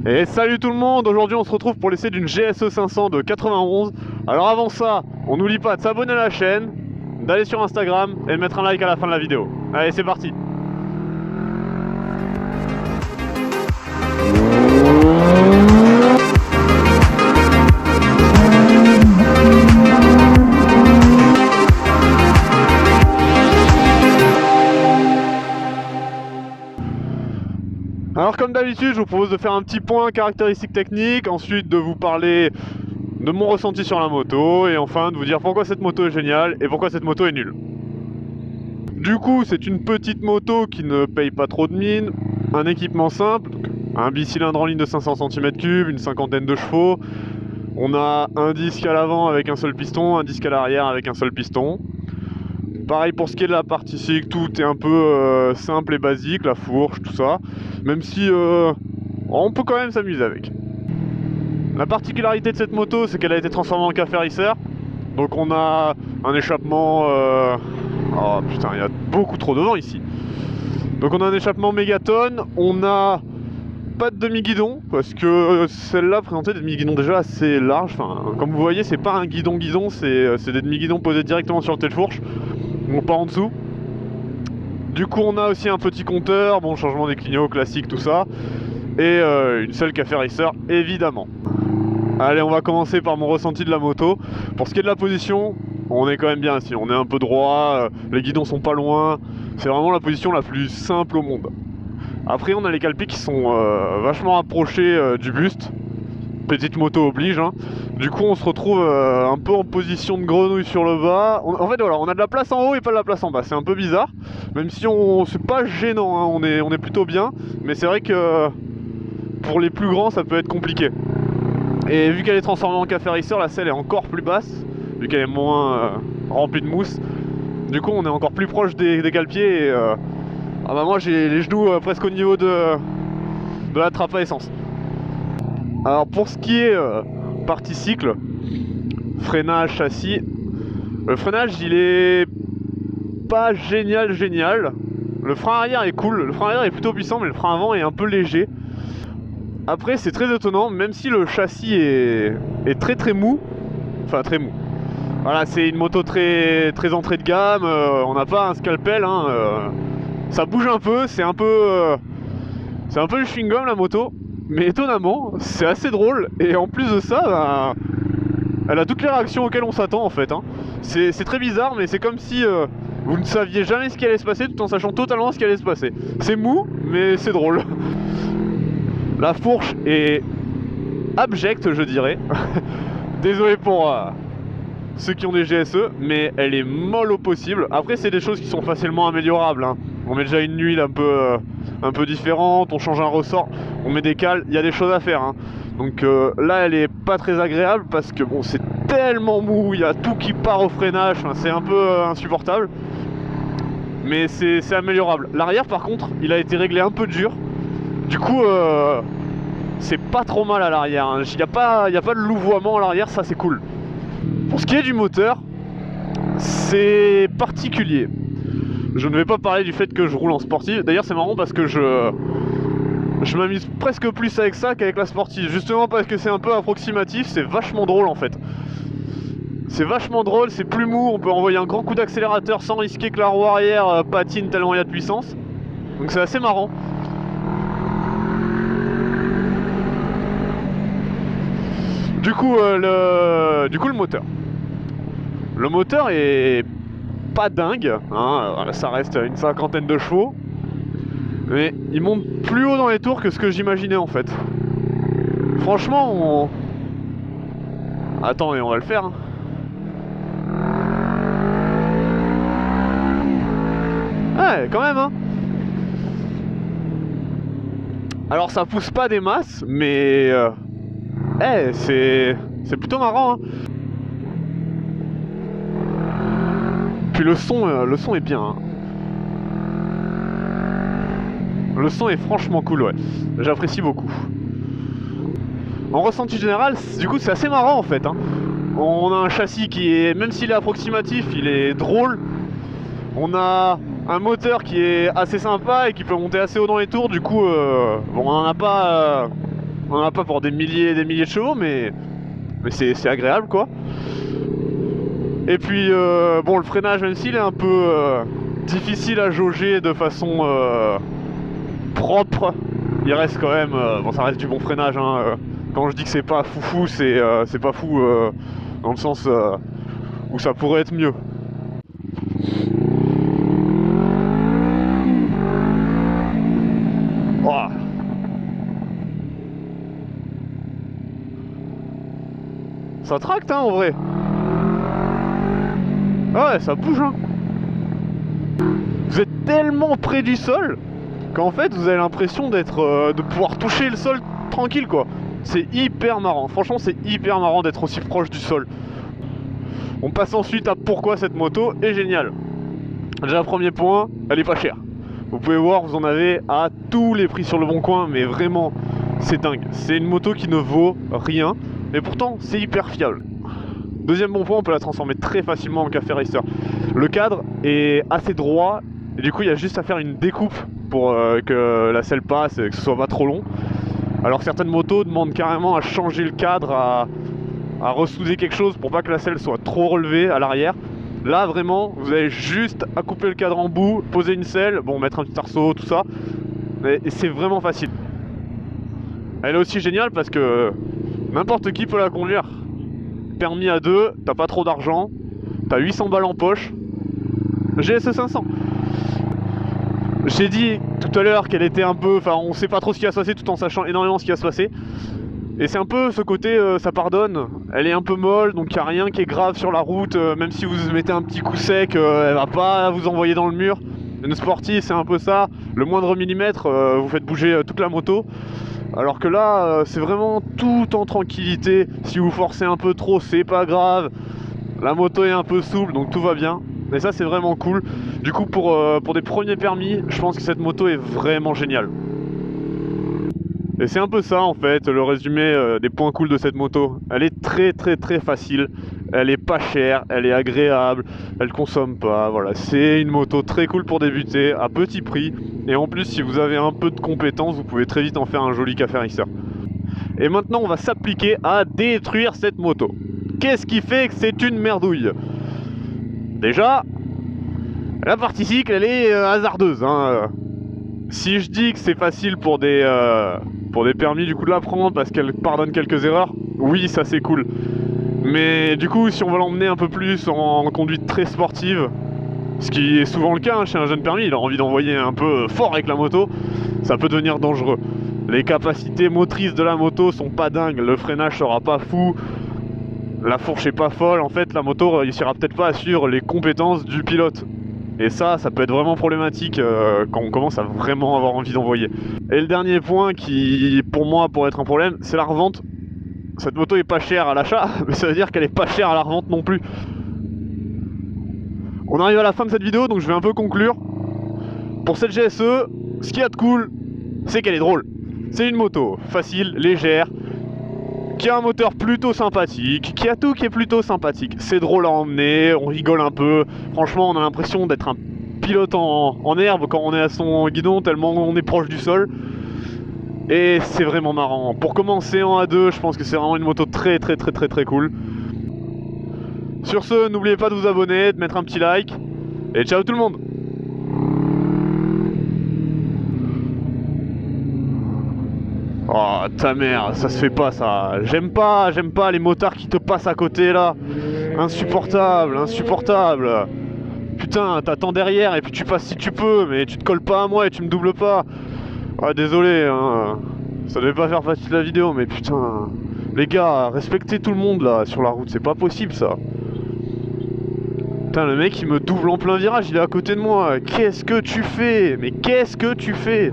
Et salut tout le monde, aujourd'hui on se retrouve pour l'essai d'une GSE 500 de 91. Alors avant ça, on n'oublie pas de s'abonner à la chaîne, d'aller sur Instagram et de mettre un like à la fin de la vidéo. Allez, c'est parti. Alors comme d'habitude, je vous propose de faire un petit point caractéristiques techniques, ensuite de vous parler de mon ressenti sur la moto, et enfin de vous dire pourquoi cette moto est géniale et pourquoi cette moto est nulle. Du coup, c'est une petite moto qui ne paye pas trop de mine, un équipement simple, donc un bicylindre en ligne de 500 cm3, une cinquantaine de chevaux. On a un disque à l'avant avec un seul piston, un disque à l'arrière avec un seul piston. Pareil pour ce qui est de la partie cycle, tout est un peu simple et basique, la fourche, tout ça. Même si on peut quand même s'amuser avec. La particularité de cette moto, c'est qu'elle a été transformée en café racer. Donc on a un échappement... Oh putain, il y a beaucoup trop de vent ici. Donc on a un échappement mégatonne, on a pas de demi-guidon, parce que celle-là présentait des demi-guidons déjà assez larges. Enfin, comme vous voyez, c'est pas un guidon-guidon, c'est des demi-guidons posés directement sur le tête-fourche. On part en dessous. Du coup on a aussi un petit compteur, bon, changement des clignots classique, tout ça. Et une selle café racer évidemment. Allez, on va commencer par mon ressenti de la moto. Pour ce qui est de la position, on est quand même bien ici, on est un peu droit, les guidons sont pas loin. C'est vraiment la position la plus simple au monde. Après on a les calpiers qui sont vachement approchés du buste. Petite moto oblige, hein. Du coup on se retrouve un peu en position de grenouille sur le bas. En fait voilà, on a de la place en haut et pas de la place en bas. C'est un peu bizarre, même si c'est pas gênant, hein. On est plutôt bien. Mais c'est vrai que pour les plus grands ça peut être compliqué. Et vu qu'elle est transformée en café racer, la selle est encore plus basse, vu qu'elle est moins remplie de mousse. Du coup on est encore plus proche des calpiers et ah bah moi j'ai les genoux presque au niveau de la trappe à essence. Alors pour ce qui est partie cycle, freinage, châssis, le freinage il est pas génial. Le frein arrière est cool, le frein arrière est plutôt puissant, mais le frein avant est un peu léger. Après c'est très étonnant, même si le châssis est très mou, enfin très mou. Voilà, c'est une moto très entrée de gamme, on n'a pas un scalpel, hein, ça bouge un peu, c'est un peu du chewing-gum la moto. Mais étonnamment, c'est assez drôle, et en plus de ça, bah, elle a toutes les réactions auxquelles on s'attend en fait, hein. C'est très bizarre, mais c'est comme si vous ne saviez jamais ce qui allait se passer tout en sachant totalement ce qui allait se passer. C'est mou, mais c'est drôle. La fourche est abjecte, je dirais. Désolé pour ceux qui ont des GSE, mais elle est molle au possible. Après, c'est des choses qui sont facilement améliorables, hein. On met déjà une huile un peu différente, on change un ressort, on met des cales, il y a des choses à faire, hein. Donc là elle est pas très agréable parce que bon, c'est tellement mou, il y a tout qui part au freinage, enfin, c'est un peu insupportable. Mais c'est améliorable. L'arrière par contre, il a été réglé un peu dur. Du coup c'est pas trop mal à l'arrière, hein. Il n'y a pas de louvoiement à l'arrière, ça c'est cool. Pour ce qui est du moteur, c'est particulier. Je ne vais pas parler du fait que je roule en sportive. D'ailleurs c'est marrant parce que je m'amuse presque plus avec ça qu'avec la sportive. Justement parce que c'est un peu approximatif, c'est vachement drôle en fait. C'est vachement drôle, c'est plus mou, on peut envoyer un grand coup d'accélérateur sans risquer que la roue arrière patine tellement il y a de puissance. Donc c'est assez marrant. Du coup le moteur. Le moteur est pas dingue, hein, ça reste une cinquantaine de chevaux, mais il monte plus haut dans les tours que ce que j'imaginais en fait. Franchement, attends, et on va le faire, hein. Ouais, quand même, hein. Alors ça pousse pas des masses, mais c'est plutôt marrant, hein. Puis le son est bien, hein. Le son est franchement cool, ouais. J'apprécie beaucoup. En ressenti général, du coup, c'est assez marrant en fait, hein. On a un châssis qui est, même s'il est approximatif, il est drôle. On a un moteur qui est assez sympa et qui peut monter assez haut dans les tours. Du coup, bon, on On en a pas pour des milliers et des milliers de chevaux, mais c'est agréable quoi. Et puis bon, le freinage, même s'il est un peu difficile à jauger de façon propre, il reste quand même, bon, ça reste du bon freinage hein. Quand je dis que c'est pas foufou, c'est pas fou dans le sens où ça pourrait être mieux. Oh. Ça tracte hein, en vrai. Ah ouais, ça bouge hein. Vous êtes tellement près du sol qu'en fait vous avez l'impression d'être de pouvoir toucher le sol tranquille quoi. C'est hyper marrant, franchement c'est hyper marrant d'être aussi proche du sol. On passe ensuite à pourquoi cette moto est géniale. Déjà premier point, elle est pas chère. Vous pouvez voir, vous en avez à tous les prix sur le bon coin, mais vraiment c'est dingue. C'est une moto qui ne vaut rien, mais pourtant c'est hyper fiable. Deuxième bon point, on peut la transformer très facilement en café racer. Le cadre est assez droit, et du coup il y a juste à faire une découpe pour que la selle passe et que ce soit pas trop long. Alors certaines motos demandent carrément à changer le cadre, à ressouder quelque chose pour pas que la selle soit trop relevée à l'arrière. Là vraiment, vous avez juste à couper le cadre en bout, poser une selle, bon mettre un petit arceau, tout ça. Et c'est vraiment facile. Elle est aussi géniale parce que n'importe qui peut la conduire. Permis à 2, t'as pas trop d'argent, t'as 800 balles en poche. GSE 500. J'ai dit tout à l'heure qu'elle était un peu... Enfin, on sait pas trop ce qui va se passer tout en sachant énormément ce qui va se passer. Et c'est un peu ce côté, ça pardonne. Elle est un peu molle, donc il n'y a rien qui est grave sur la route. Même si vous mettez un petit coup sec, elle va pas vous envoyer dans le mur. Une sportive, c'est un peu ça. Le moindre millimètre, vous faites bouger toute la moto. Alors que là, c'est vraiment tout en tranquillité. Si vous forcez un peu trop, c'est pas grave. La moto est un peu souple, donc tout va bien. Et ça, c'est vraiment cool. Du coup, pour des premiers permis, je pense que cette moto est vraiment géniale. Et c'est un peu ça, en fait, le résumé des points cool de cette moto. Elle est très facile. Elle est pas chère, elle est agréable, elle consomme pas, voilà. C'est une moto très cool pour débuter, à petit prix. Et en plus, si vous avez un peu de compétences, vous pouvez très vite en faire un joli café racer. Et maintenant, on va s'appliquer à détruire cette moto. Qu'est-ce qui fait que c'est une merdouille? Déjà, la partie cycle, elle est hasardeuse, hein. Si je dis que c'est facile pour des permis du coup de la prendre parce qu'elle pardonne quelques erreurs, oui, ça c'est cool. Mais du coup, si on veut l'emmener un peu plus en conduite très sportive, ce qui est souvent le cas hein, chez un jeune permis, il a envie d'envoyer un peu fort avec la moto, ça peut devenir dangereux. Les capacités motrices de la moto sont pas dingues, le freinage sera pas fou, la fourche est pas folle, en fait la moto réussira peut-être pas à suivre les compétences du pilote. Et ça peut être vraiment problématique quand on commence à vraiment avoir envie d'envoyer. Et le dernier point qui, pour moi, pourrait être un problème, c'est la revente. Cette moto est pas chère à l'achat, mais ça veut dire qu'elle est pas chère à la revente non plus. On arrive à la fin de cette vidéo, donc je vais un peu conclure. Pour cette GSE, ce qu'il y a de cool, c'est qu'elle est drôle. C'est une moto facile, légère, qui a un moteur plutôt sympathique, qui a tout qui est plutôt sympathique. C'est drôle à emmener, on rigole un peu. Franchement, on a l'impression d'être un pilote en herbe quand on est à son guidon, tellement on est proche du sol. Et c'est vraiment marrant. Pour commencer en A2, je pense que c'est vraiment une moto très cool. Sur ce, n'oubliez pas de vous abonner, de mettre un petit like. Et ciao tout le monde! Oh ta mère, ça se fait pas ça. J'aime pas les motards qui te passent à côté là. Insupportable. Putain, t'attends derrière et puis tu passes si tu peux, mais tu te colles pas à moi et tu me doubles pas. Ah désolé, hein. Ça devait pas faire facile la vidéo, mais putain. Les gars, respectez tout le monde là sur la route, c'est pas possible ça. Putain, le mec il me double en plein virage, il est à côté de moi. Qu'est-ce que tu fais? Mais qu'est-ce que tu fais?